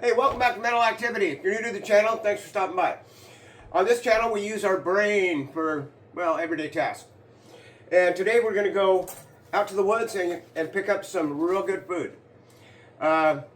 Hey, welcome back to Mental Activity. If you're new to the channel, thanks for stopping by. On this channel, we use our brain for, well, everyday tasks. And today we're going to go out to the woods and pick up some real good food. But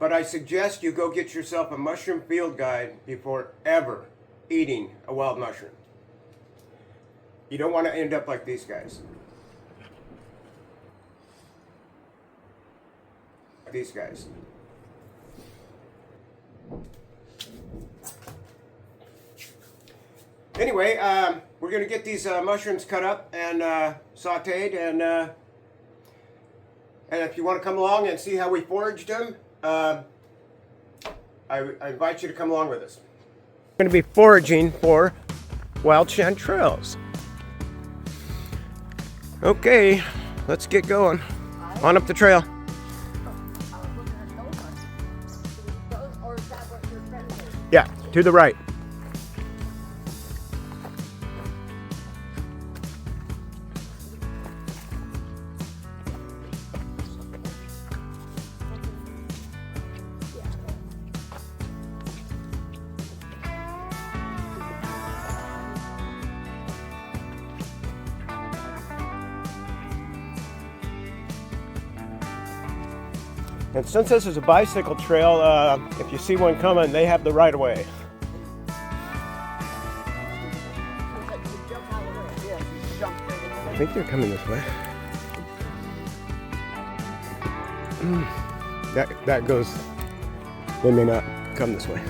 I suggest you go get yourself a mushroom field guide before ever eating a wild mushroom. You don't want to end up like these guys. These guys. Anyway, we're going to get these mushrooms cut up and sauteed, and if you want to come along and see how we foraged them, I invite you to come along with us. We're going to be foraging for wild chanterelles. Okay, let's get going. On up the trail. Yeah, to the right. And since this is a bicycle trail, if you see one coming, they have the right of way. I think they're coming this way. That goes, they may not come this way.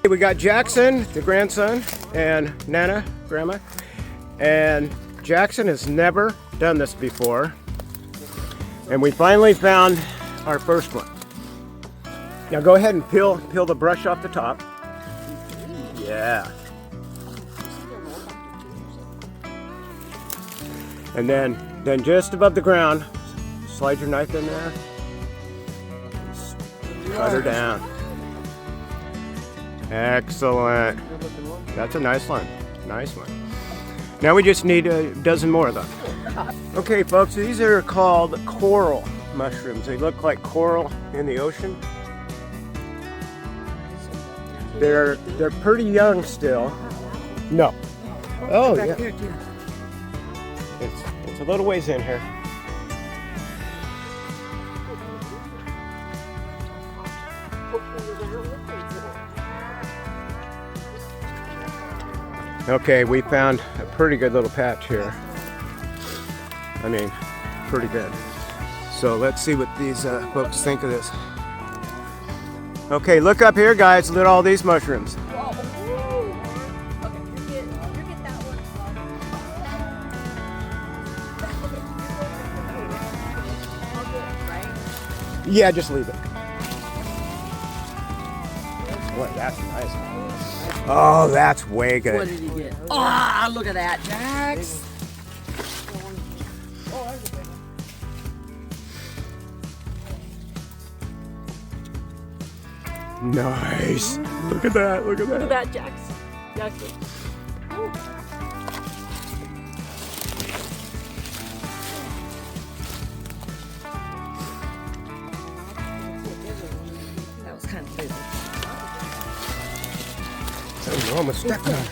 We got Jackson, the grandson, and Nana, grandma. And Jackson has never done this before. And we finally found our first one. Now go ahead and peel the brush off the top. Yeah. And then just above the ground, slide your knife in there. Cut her down. Excellent. That's a nice one. Nice one. Now we just need a dozen more of them. Okay, folks, these are called coral mushrooms. They look like coral in the ocean. They're pretty young still. No. Oh, yeah. It's a little ways in here. Okay, we found a pretty good little patch here. I mean, pretty good. So let's see what these folks think of this. Okay, look up here, guys. Look at all these mushrooms. Yeah, just leave it. Boy, that's nice. Oh, that's way good. What did he get? Oh, look at that, Jax. Nice. Look at that. Look at that. Look at that, Jax. Jax. That was kind of crazy. I almost stepped on it.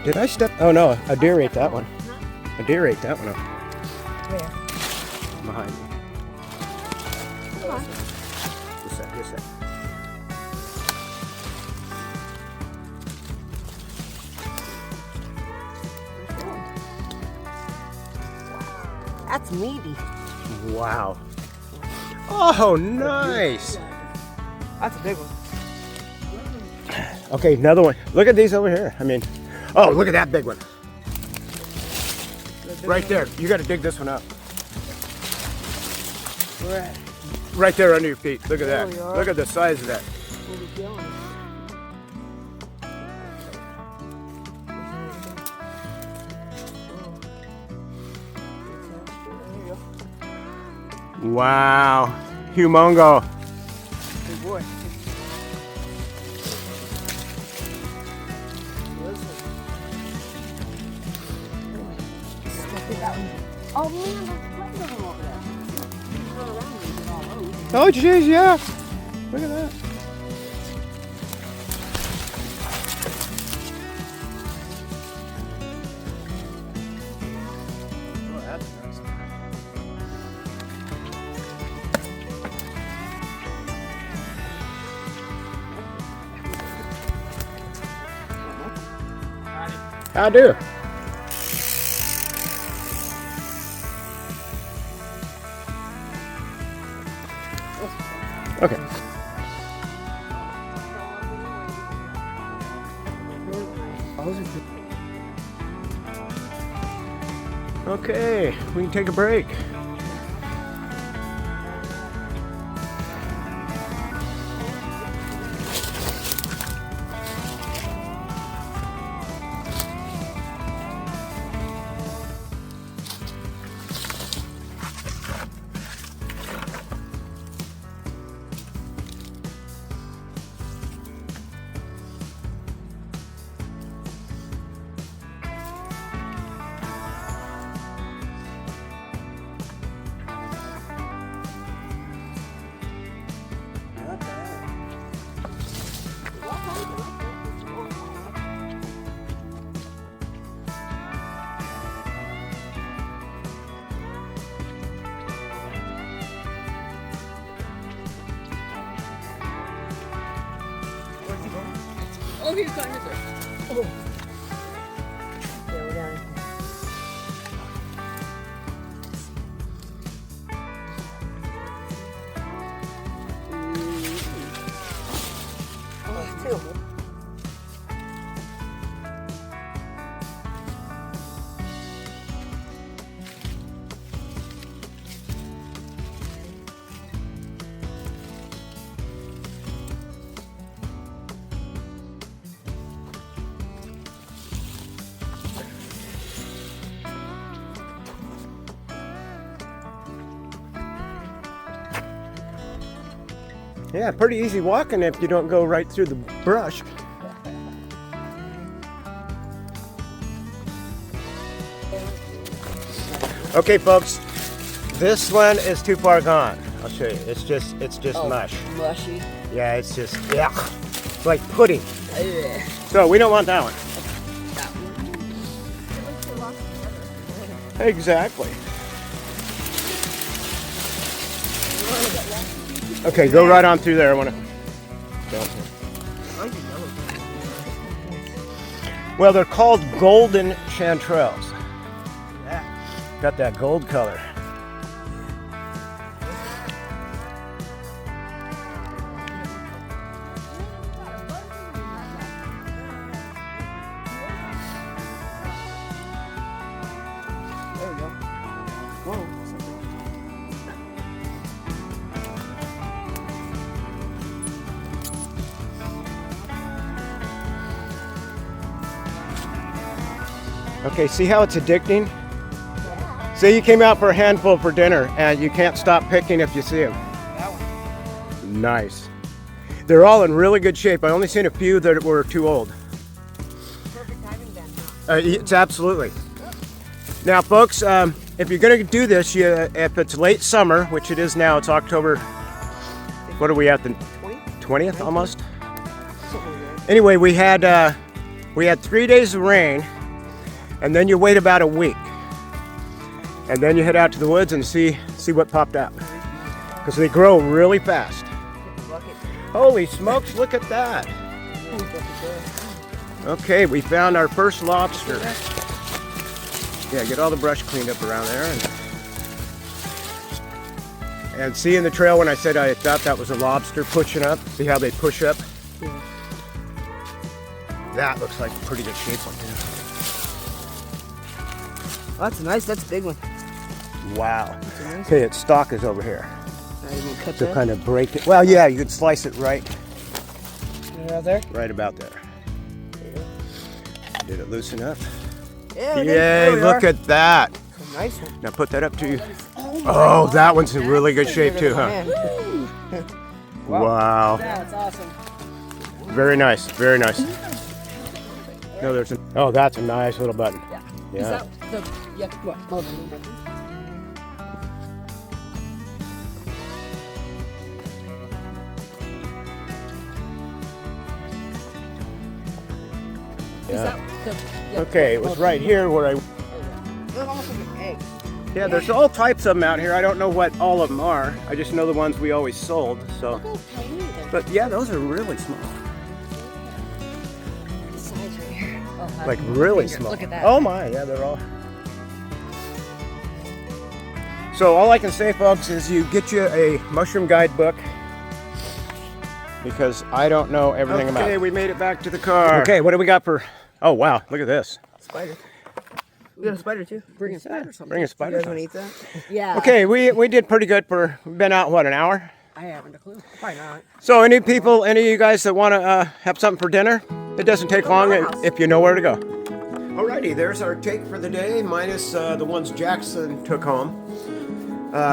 Did I step? Oh no, a deer ate that one. A deer ate that one up. Where? Behind me. Come on. Just that, just that. That's meaty. Wow. Oh, nice. That's a big one. Okay, another one. Look at these over here. I mean, oh, look at that big one. Right there. You got to dig this one up. Where at? Right there under your feet. Look at There that. we are. Look at the size of that. Where we going? Wow. Humongo. Good boy. Oh man, there's plenty of them over there. You can run around and get all those. Oh jeez, yeah. Look at that. Oh, that's nice. I do. Okay. Okay, we can take a break. Oh, he's got his. Oh. Yeah, we're down. Oh, two. Yeah, pretty easy walking if you don't go right through the brush. Okay, folks, this one is too far gone. I'll show you. It's just mush. Mushy. Yeah, it's just it's like pudding. Yeah. So we don't want that one. Exactly. Okay, go right on through there. I want to. Well, they're called golden chanterelles. Yeah. Got that gold color. There we go. Whoa. Okay, see how it's addicting? Say you came out for a handful for dinner and you can't stop picking if you see them. That one. Nice. They're all in really good shape. I only seen a few that were too old. Perfect timing then, huh? It's absolutely. Now, folks, if you're going to do this, if it's late summer, which it is now, it's October. What are we at? The 20th almost. Anyway, we had 3 days of rain, and then you wait about a week, and then you head out to the woods and see what popped out, because they grow really fast. Holy smokes! Look at that. Okay, we found our first lobster. Yeah, get all the brush cleaned up around there, and see in the trail when I said I thought that was a lobster pushing up. See how they push up? Yeah. That looks like a pretty good shape one. Oh, that's nice. That's a big one. Wow. Nice. Okay, its stalk is over here. Now you gonna cut So that? kind of break it. Well, yeah, you could slice it right Right there? about there. Did it loosen up? Yeah, Yay, look at that. It's a nice one. Now put that up to you. Oh Oh, that one's in really good shape too, huh? Wow. That's awesome. Very nice, very nice. No, there's oh, that's a nice little button. Yeah. Yeah. Is that the, yeah, what? Oh, the little button. Is Yeah. that the, yeah, Okay, it was right here where I. They're almost like an egg. Yeah, there's all types of them out here. I don't know what all of them are. I just know the ones we always sold. So, Look how tiny they are. but yeah, those are really small. The size right here. Oh, that's Like my really finger. small. Look at that. Oh my, yeah, they're all. So all I can say, folks, is you get you a mushroom guidebook because I don't know everything about it. Okay, we made it back to the car. Okay, what do we got for? Oh wow, look at this. Spider. We got a spider too. Bring a spider. Bring a spider. You guys want to eat that? Yeah. Okay, we did pretty good for. We've been out what, an hour? I haven't a clue. Probably not. So any people, any of you guys that want to have something for dinner, it doesn't take long if you know where to go. Alrighty, there's our take for the day, minus the ones Jackson took home.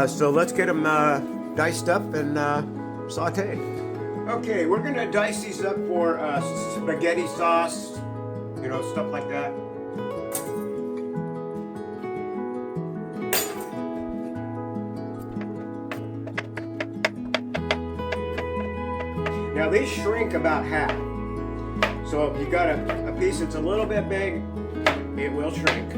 So let's get them diced up and sauteed. Okay, we're gonna dice these up for spaghetti sauce, you know, stuff like that. Now these shrink about half. So if you got a piece that's a little bit big, it will shrink.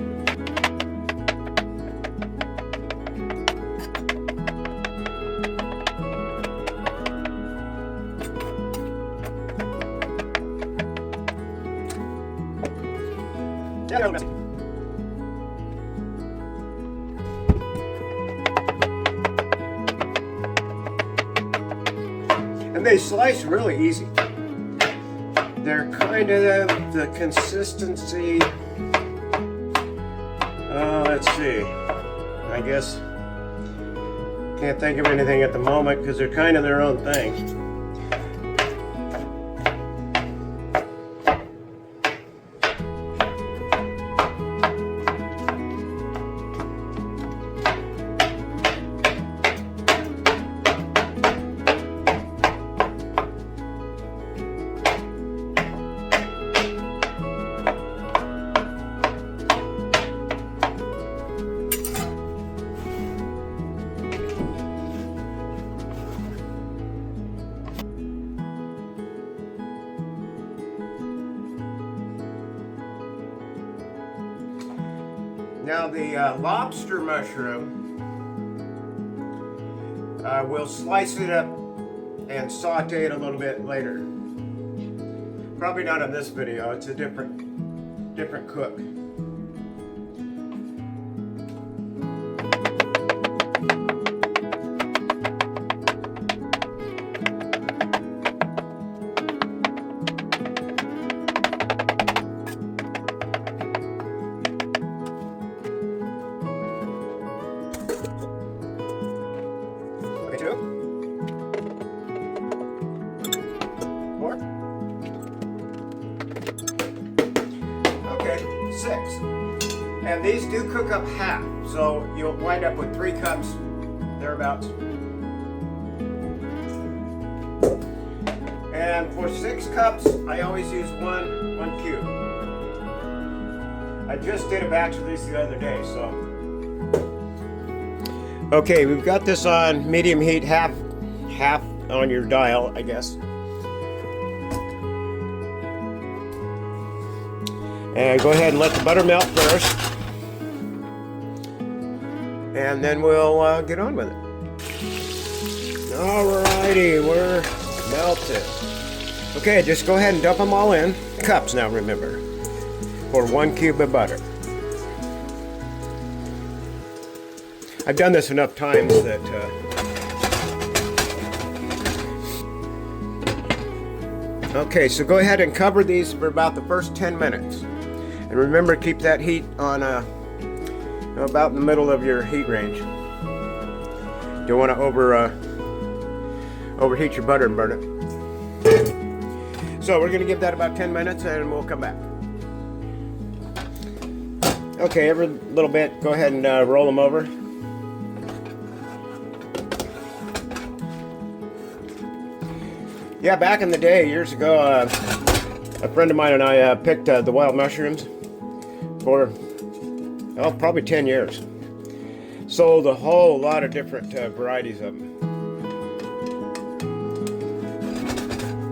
And they slice really easy. They're kind of the consistency. Let's see. I guess can't think of anything at the moment because they're kind of their own thing. Now the lobster mushroom, we'll slice it up and saute it a little bit later. Probably not in this video, it's a different cook. Six. And these do cook up half, so you'll wind up with 3 cups, thereabouts. And for 6 cups, I always use one cube. I just did a batch of these the other day, so. Okay, we've got this on medium heat, half on your dial, I guess. And go ahead and let the butter melt first. And then we'll get on with it. Alrighty, we're melted. Okay, just go ahead and dump them all in. Cups now, remember. For 1 cube of butter. I've done this enough times that okay, so go ahead and cover these for about the first 10 minutes. And remember, keep that heat on about in the middle of your heat range. Don't want to overheat your butter and burn it. So we're going to give that about 10 minutes and we'll come back. Okay, every little bit, go ahead and roll them over. Yeah, back in the day, years ago, a friend of mine and I picked the wild mushrooms for, oh, probably 10 years. Sold a whole lot of different varieties of them.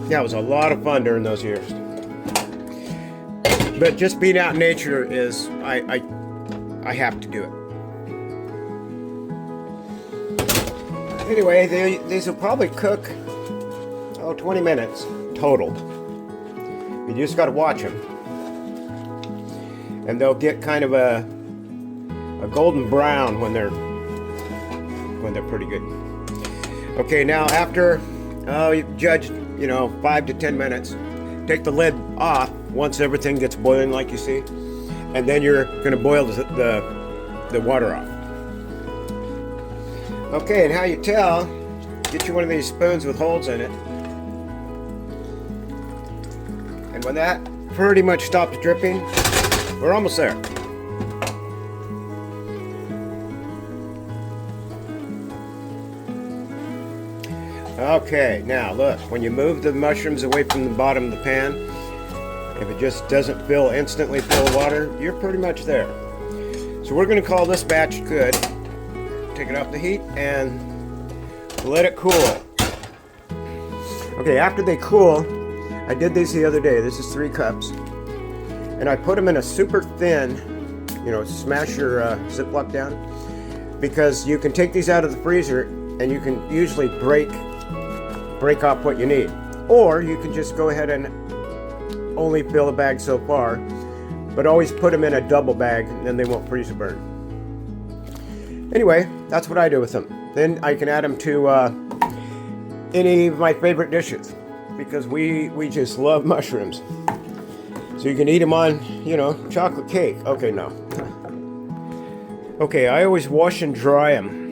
Yeah, it was a lot of fun during those years. But just being out in nature is, I have to do it. Anyway, these will probably cook, 20 minutes total. You just got to watch them. And they'll get kind of a golden brown when they're pretty good. Okay, now after, you judge, 5 to 10 minutes, take the lid off once everything gets boiling like you see, and then you're going to boil the water off. Okay, and how you tell, get you one of these spoons with holes in it, and when that pretty much stops dripping, we're almost there. Okay, now look, when you move the mushrooms away from the bottom of the pan, if it just doesn't instantly fill with water, you're pretty much there. So we're going to call this batch good. Take it off the heat and let it cool. Okay, after they cool, I did these the other day. This is 3 cups. And I put them in a super thin, smash your Ziploc down, because you can take these out of the freezer and you can usually break off what you need. Or you can just go ahead and only fill a bag so far, but always put them in a double bag and then they won't freeze or burn. Anyway, that's what I do with them. Then I can add them to any of my favorite dishes, because we just love mushrooms. So you can eat them on, chocolate cake. Okay, no. Okay, I always wash and dry them.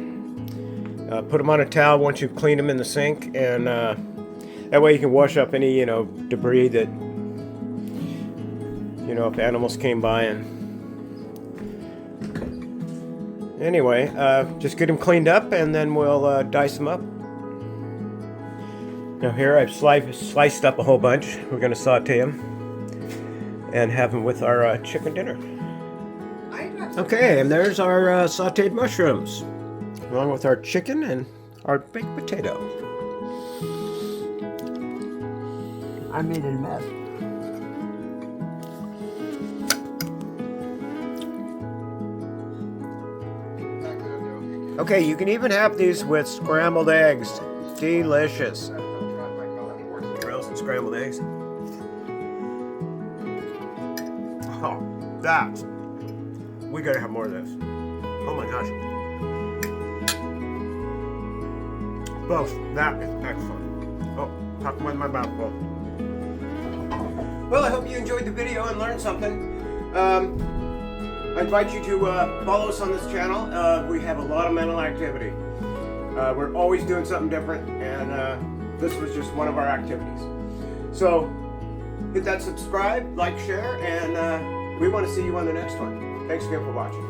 Put them on a towel once you've cleaned them in the sink, and that way you can wash up any, debris that, if animals came by. And anyway, just get them cleaned up, and then we'll dice them up. Now here I've sliced up a whole bunch. We're going to saute them and have them with our chicken dinner. Okay, and there's our sauteed mushrooms, along with our chicken and our baked potato. I made it a mess. Okay, you can even have these with scrambled eggs. Delicious. Grills and scrambled eggs. Oh, we gotta have more of this. Oh my gosh. Folks, that is excellent. Oh, talking with my mouth full. Well, I hope you enjoyed the video and learned something. I invite you to follow us on this channel. We have a lot of mental activity. We're always doing something different, and this was just one of our activities. So hit that subscribe, like, share, and we want to see you on the next one. Thanks again for watching.